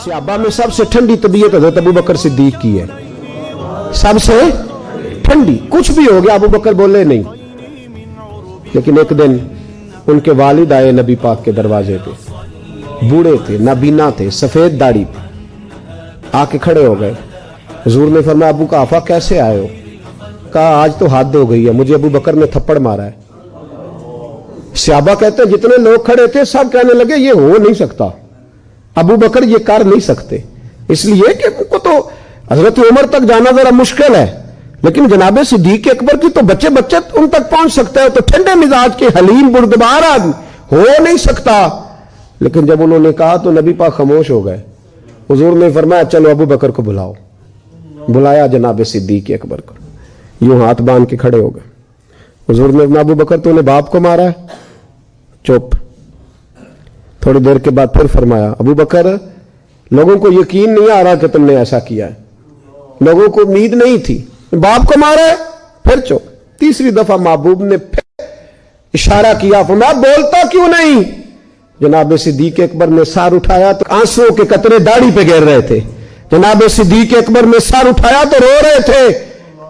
सहाबा में सबसे ठंडी तबीयत हज़रत अबू बकर सिद्दीक की है, सबसे ठंडी। कुछ भी हो गया अबू बकर बोले नहीं। लेकिन एक दिन उनके वालिद आए नबी पाक के दरवाजे पे, बूढ़े थे, नाबीना थे, सफेद दाढ़ी पे, आके खड़े हो गए। हुजूर ने फरमाया अबू काफा कैसे आए हो? कहा आज तो हद हो गई है, मुझे अबू बकर ने थप्पड़ मारा है। सहाबा कहते हैं जितने लोग खड़े थे सब कहने लगे ये हो नहीं सकता, अबू बकर ये कर नहीं सकते, इसलिए कि उनको तो हजरत उमर तक जाना जरा मुश्किल है, लेकिन जनाबे सिद्दीक अकबर की तो बच्चे बच्चे उन तक पहुंच सकते हैं, तो ठंडे मिजाज के हलीम बुर्दबार आदमी हो नहीं सकता। लेकिन जब उन्होंने कहा तो नबी पाक खामोश हो गए। हुजूर ने फरमाया चलो अबू बकर को बुलाओ। बुलाया जनाबे सिद्दीक अकबर को, यूं हाथ बांध के खड़े हो गए। हुजूर ने फरमाया अबू बकर तूने बाप को मारा है? चुप। थोड़ी देर के बाद फिर फरमाया अबू बकर लोगों को यकीन नहीं आ रहा कि तुमने ऐसा किया है, लोगों को उम्मीद नहीं थी, बाप को मारा है? फिर चुप। तीसरी दफा महबूब ने फिर इशारा किया, फरमाया बोलता क्यों नहीं? जनाब सिद्दीक अकबर ने सर उठाया तो आंसुओं के कतरे दाढ़ी पे गिर रहे थे। जनाब सिद्दीक अकबर ने सर उठाया तो रो रहे थे।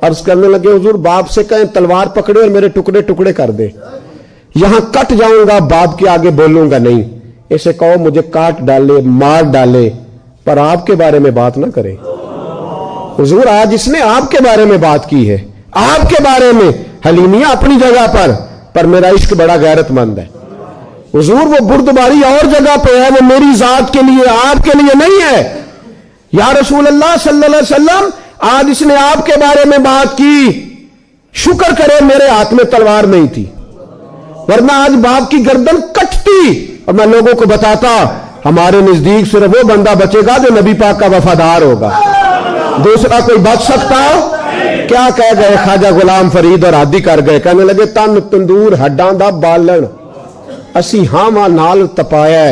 अर्ज करने लगे हुजूर बाप से कहें तलवार पकड़े और मेरे टुकड़े टुकड़े कर दे, यहां कट जाऊंगा, बाप के आगे बोलूंगा नहीं। इसे कहो मुझे काट डाले मार डाले पर आपके बारे में बात ना करे। हुजूर आज इसने आपके बारे में बात की है, आपके बारे में। हलीमिया अपनी जगह पर मेरा इश्क बड़ा गैरतमंद है। हुजूर वो बुर्दबारी और जगह पे है, वो मेरी जात के लिए आपके लिए नहीं है। या रसूल अल्लाह सल्लल्लाहु अलैहि वसल्लम आज इसने आपके बारे में बात की, शुक्र करे मेरे हाथ में तलवार नहीं थी, वरना आज बाप की गर्दन कटती और मैं लोगों को बताता हमारे नजदीक सिर्फ वो बंदा बचेगा जो नबी पाक का वफादार होगा, दूसरा कोई बच सकता? क्या कह गए ख्वाजा गुलाम फरीद और आदि कर गए, कहने लगे तन तंदूर हड्डां दा बालन असी हावां नाल तपाया,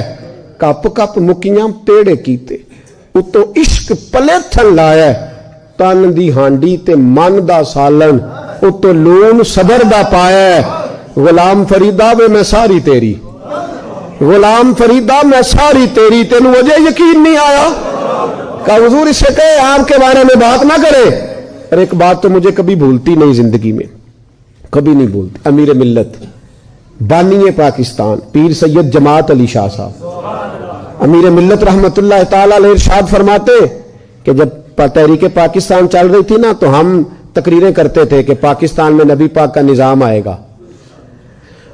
कप कप मुकियां पेड़े कीते, उतो इश्क पलेथन लाया, तन दी हांडी ते मन दा सालन, उतो लून सबर दा पाया। गुलाम फरीदा वे मैं सारी तेरी, गुलाम फरीदा मैं सारी तेरी, तेनू मुझे यकीन नहीं आया? का हुजूर इससे कहे आपके बारे में बात ना करे। और एक बात तो मुझे कभी भूलती नहीं जिंदगी में, कभी नहीं भूलती। अमीर मिल्लत बानी पाकिस्तान पीर सैयद जमात अली शाह साहब अमीर मिल्लत रहमतुल्लाह ताला अलैह इरशाद फरमाते कि जब तहरीक पाकिस्तान चल रही थी ना, तो हम तकरीरें करते थे कि पाकिस्तान में नबी पाक का निजाम आएगा।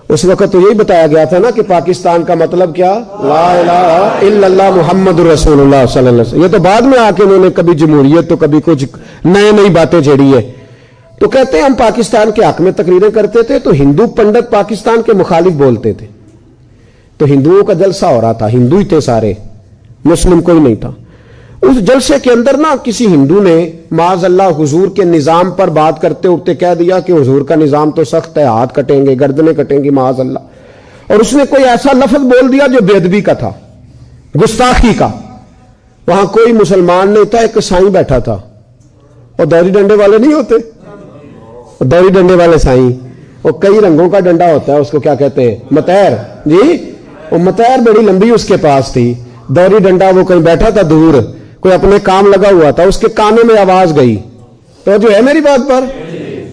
उस वक्त तो यही बताया गया था ना कि पाकिस्तान का मतलब क्या, ला इलाहा इल्लल्लाह मुहम्मदुर रसूलुल्लाह सल्लल्लाहु अलैहि वसल्लम। ये तो बाद में आके उन्होंने कभी जमहूरियत तो कभी कुछ नई बातें छेड़ी है। तो कहते हैं हम पाकिस्तान के हक में तकरीरें करते थे, तो हिंदू पंडित पाकिस्तान के मुखालिफ बोलते थे, तो हिंदुओं का जलसा हो रहा था, हिंदू ही थे सारे, मुस्लिम कोई नहीं था। उस जलसे के अंदर ना किसी हिंदू ने माज़अल्लाह हुजूर के निजाम पर बात करते उठते कह दिया कि हुजूर का निजाम तो सख्त है, हाथ कटेंगे, गर्दनें कटेंगी माज़अल्लाह। और उसने कोई ऐसा लफ्ज बोल दिया जो बेअदबी का था, गुस्ताखी का। वहां कोई मुसलमान नहीं था, एक साईं बैठा था, और दौरी डंडे वाले नहीं होते, दौरी डंडे वाले साईं, वो कई रंगों का डंडा होता है, उसको क्या कहते हैं, मतैर जी। वो मतैर बड़ी लंबी उसके पास थी, दौरी डंडा, वो कहीं बैठा था दूर, कोई अपने काम लगा हुआ था, उसके कानों में आवाज गई, तो जो है मेरी बात पर,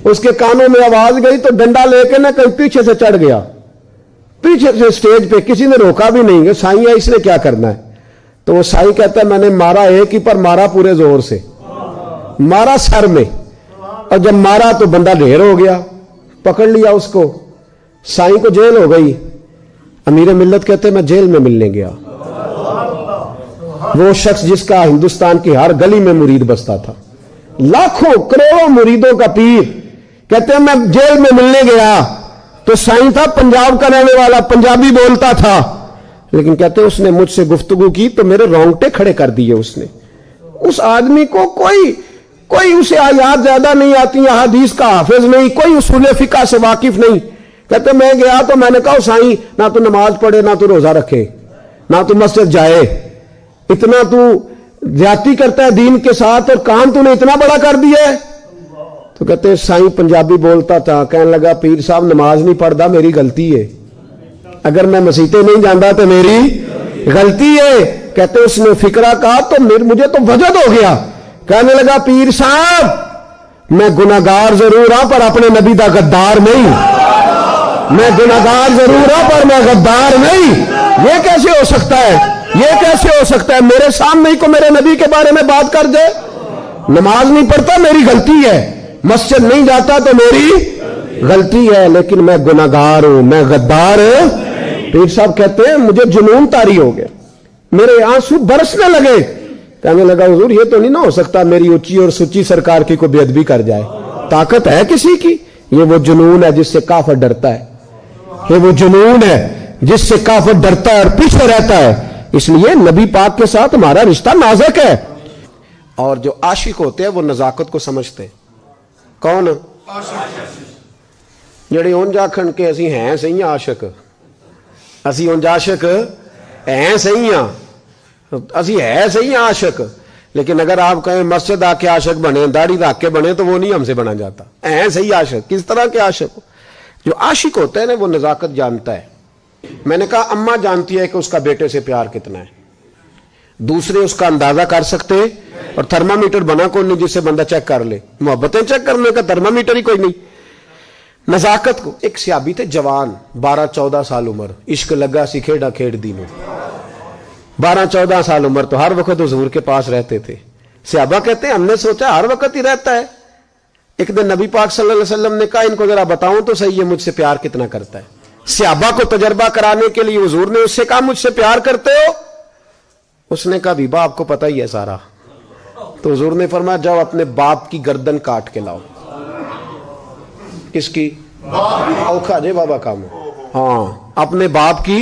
उसके कानों में आवाज गई तो डंडा लेके ना कहीं पीछे से चढ़ गया, पीछे से स्टेज पे, किसी ने रोका भी नहीं, साईं है इसने क्या करना है। तो वो साईं कहता है मैंने मारा एक ही, पर मारा पूरे जोर से, मारा सर में, और जब मारा तो बंदा ढेर हो गया, पकड़ लिया उसको, साईं को जेल हो गई। अमीर मिल्लत कहते मैं जेल में मिलने गया, वो शख्स जिसका हिंदुस्तान की हर गली में मुरीद बसता था, लाखों करोड़ों मुरीदों का पीर, कहते हैं मैं जेल में मिलने गया, तो साईं था पंजाब का रहने वाला, पंजाबी बोलता था, लेकिन कहते हैं उसने मुझसे गुफ्तगू की तो मेरे रोंगटे खड़े कर दिए उसने। उस आदमी को कोई उसे आयात ज्यादा नहीं आती, हदीस का हाफिज नहीं, कोई उसूल फिका से वाकिफ नहीं। कहते मैं गया तो मैंने कहा साईं ना तो नमाज पढ़े, ना तो रोजा रखे, ना तो मस्जिद जाए, इतना तू ज्यादती करता है दीन के साथ, और काम तूने इतना बड़ा कर दिया है। तो कहते हैं साईं पंजाबी बोलता था, कहने लगा पीर साहब नमाज नहीं पढ़ता मेरी गलती है, अगर मैं मसीते नहीं जाता तो मेरी गलती है, कहते उसने फिक्रा कहा तो मुझे तो वजद हो गया। कहने लगा पीर साहब मैं गुनाहगार जरूर हूं पर अपने नबी दा गद्दार नहीं। मैं गुनाहगार जरूर हूं पर मैं गद्दार नहीं। ये कैसे हो सकता है? ये कैसे हो सकता है? मेरे सामने ही को मेरे नबी के बारे में बात कर दे। नमाज नहीं पढ़ता मेरी गलती है, मस्जिद नहीं जाता तो मेरी गलती है, लेकिन मैं गुनाहगार हूं, मैं गद्दार हूं। पीर साहब कहते हैं मुझे जुनून तारी हो गया, मेरे आंसू बरसने लगे। कहने लगा हुजूर ये तो नहीं ना हो सकता मेरी ऊंची और सुच्ची सरकार की कोई बेअदबी कर जाए। ताकत है किसी की? ये वो जुनून है जिससे काफिर डरता है। ये वो जुनून है जिससे काफिर डरता है और पीछे रहता है। इसलिए नबी पाक के साथ हमारा रिश्ता नाजुक है। और जो आशिक होते हैं वो नजाकत को समझते हैं। कौन? जेड़े उंज आखन के असी हैं सही आशिक, असी उंज आशिक हैं सही हाँ, असी है सही आशिक, लेकिन अगर आप कहें मस्जिद आके आशिक बने, दाढ़ी रख के बने, तो वो नहीं हमसे बना जाता। हैं सही आशिक। किस तरह के आशिक? जो आशिक होता है ना वो नजाकत जानता है। मैंने कहा अम्मा जानती है कि उसका बेटे से प्यार कितना है, दूसरे उसका अंदाजा कर सकते, और थर्मामीटर बना कोई नहीं जिससे बंदा चेक कर ले। मोहब्बतें चेक करने का थर्मामीटर ही कोई नहीं। नजाकत को एक सहाबी थे जवान, 12-14 साल उम्र, इश्क लगा सी खेड़ा खेड़ दीनों। 12-14 साल उम्र, तो हर वक्त हुजूर के पास रहते थे। सहाबा कहते हैं हमने सोचा हर वक्त ही रहता है। एक दिन नबी पाक सल्लल्लाहु अलैहि वसल्लम ने कहा इनको जरा बताऊं तो सही है मुझसे प्यार कितना करता है। सहाबा को तजर्बा कराने के लिए हुजूर ने उससे कहा मुझसे प्यार करते हो? उसने कहा बीबा आपको पता ही है सारा। तो हुजूर ने फरमाया जाओ अपने बाप की गर्दन काट के लाओ। किसकी? औखा जे बाबा काम। हाँ, अपने बाप की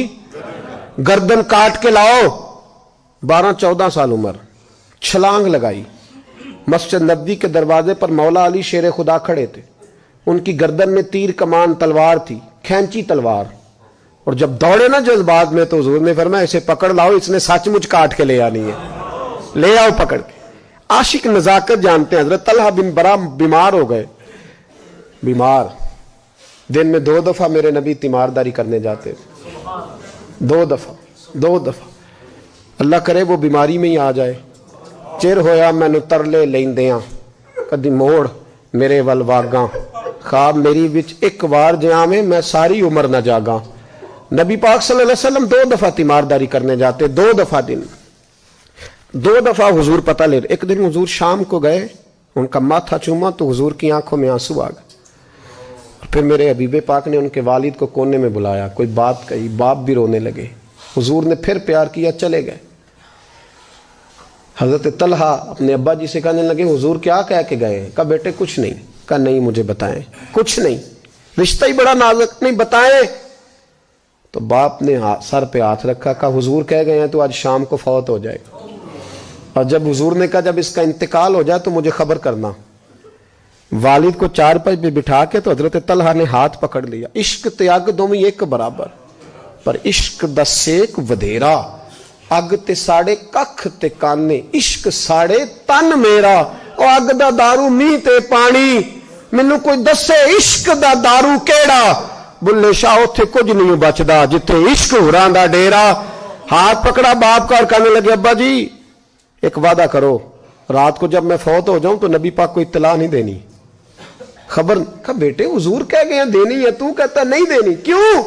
गर्दन काट के लाओ। 12-14 साल उम्र, छलांग लगाई। मस्जिद नबवी के दरवाजे पर मौला अली शेर खुदा खड़े थे। उनकी गर्दन में तीर कमान तलवार थी, खैंची तलवार। और जब दौड़े ना जज्बात में तो हुजूर ने फरमाया इसे पकड़ लाओ, इसने सचमुच काट के ले आनी है, ले आओ पकड़ के। आशिक नजाकत जानते हैं। हजरत तलहा बिन बरा बीमार हो गए। बीमार, दिन में 2 दफा मेरे नबी तीमारदारी करने जाते थे। 2 दफा। अल्लाह करे वो बीमारी में ही आ जाए। चिर होया मैनू तरले लेंदियां, कदी मोड़ मेरे वल वागा, खाब मेरी विच एक बार जियावे मैं सारी उम्र न जागा। नबी पाक सल्लल्लाहु अलैहि वसल्लम 2 दफा तीमारदारी करने जाते, 2 दफा दिन, 2 दफा हुजूर पता ले। एक दिन हुजूर शाम को गए, उनका माथा चूमा तो हुजूर की आंखों में आंसू आ गए। फिर मेरे हबीबे पाक ने उनके वालिद को कोने में बुलाया, कोई बात कही, बाप भी रोने लगे। हुजूर ने फिर प्यार किया, चले गए। हजरत तलहा अपने अब्बा जी से कहने लगे हुजूर क्या कह के गए? कहा बेटे कुछ नहीं। कहा नहीं मुझे बताएं। कुछ नहीं, रिश्ता ही बड़ा नाजुक, नहीं बताएं। तो बाप ने सर पे हाथ रखा, कहा हुजूर कह गए हैं तो आज शाम को फौत हो जाएगा। और जब हुजूर ने कहा जब इसका इंतकाल हो जाए तो मुझे खबर करना। वालिद को चारपाई पे बिठा के तो हजरत तलहा ने हाथ पकड़ लिया। इश्क त्याग दोवें एक बराबर, पर इश्क दा सेक वधेरा। अग ते साड़े कख ते काने, इश्क साड़े तन मेरा। ओ अग दा दारू मीह ते पानी, मैनू कोई दसे इश्क दा दारू केड़ा। बुल्ले शाह उत्थे कुछ नहीं बचदा जिथे इश्क हुरां दा डेरा। हाथ पकड़ा बाप का और कहने लगे अब्बा जी एक वादा करो, रात को जब मैं फौत हो जाऊं तो नबी पाक को इत्तला नहीं देनी, खबर। कहा बेटे हुजूर कह गए देनी है, तू कहता नहीं देनी, क्यों?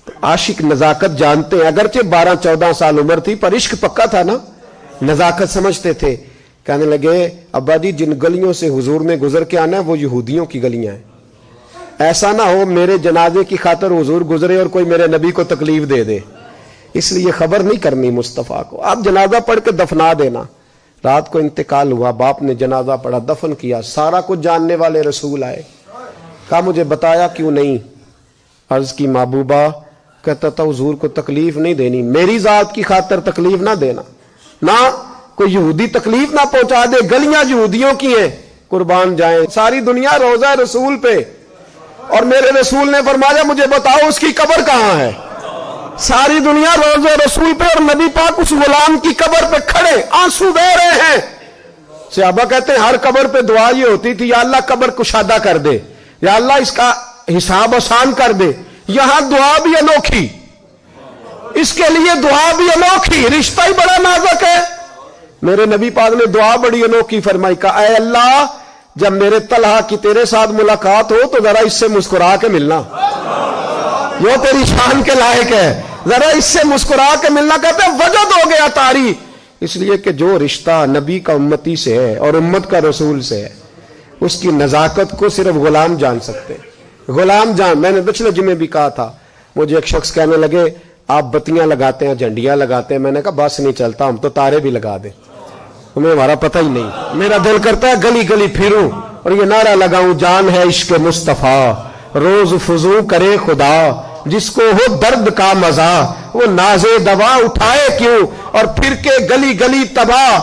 तो आशिक नजाकत जानते हैं। अगरचे 12-14 साल उम्र थी पर इश्क पक्का था ना, नजाकत समझते थे। कहने लगे अब्बा जी जिन गलियों से हुजूर ने गुजर के आना है वो यहूदियों की गलियां हैं। ऐसा ना हो मेरे जनाजे की खातर हुजूर गुजरे और कोई मेरे नबी को तकलीफ दे दे, इसलिए खबर नहीं करनी मुस्तफ़ा को। आप जनाजा पढ़ के दफना देना। रात को इंतकाल हुआ, बाप ने जनाजा पढ़ा, दफन किया। सारा कुछ जानने वाले रसूल आए। कहा मुझे बताया क्यों नहीं? अर्ज की महबूबा, कहता था हुजूर को तकलीफ नहीं देनी, मेरी जात की खातर तकलीफ ना देना, ना कोई यहूदी तकलीफ ना पहुंचा दे। गलियां यहूदियों की हैं, कुर्बान जाए सारी दुनिया रोजा रसूल पे। और मेरे रसूल ने फरमाया मुझे बताओ उसकी कब्र कहां है? सारी दुनिया रोजे रसूल पे, और नबी पाक उस गुलाम की कब्र पे खड़े आंसू बह रहे हैं। सहाबा कहते हैं हर कब्र पे दुआ ये होती थी, या अल्लाह कब्र कुशादा कर दे, या अल्लाह इसका हिसाब आसान कर दे। यहां दुआ भी अनोखी, इसके लिए दुआ भी अनोखी, रिश्ता ही बड़ा नाजुक है। मेरे नबी पाक ने दुआ बड़ी अनोखी फरमाई, का ऐ अल्लाह, जब मेरे तलहा की तेरे साथ मुलाकात हो तो जरा इससे मुस्कुरा के मिलना, वो तेरी शान के लायक है, जरा इससे मुस्कुरा के मिलना। कहते वजद हो गया तारी, इसलिए कि जो रिश्ता नबी का उम्मती से है और उम्मत का रसूल से है, उसकी नजाकत को सिर्फ गुलाम जान सकते। गुलाम जान, मैंने पिछले जुमे भी कहा था, मुझे एक शख्स कहने लगे आप बत्तियां लगाते हैं, झंडियां लगाते हैं। मैंने कहा बस नहीं चलता, हम तो तारे भी लगा दें, हमें हमारा पता ही नहीं। मेरा दिल करता है गली गली फिरूं और ये नारा लगाऊं, जान है इश्क मुस्तफा, रोज फुजू करे खुदा, जिसको हो दर्द का मजा, वो नाजे दवा उठाए क्यों, और फिर के गली गली तबाह,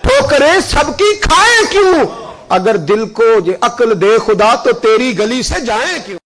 ठोकरे सबकी खाए क्यों, अगर दिल को ये अक्ल दे खुदा तो तेरी गली से जाए क्यों।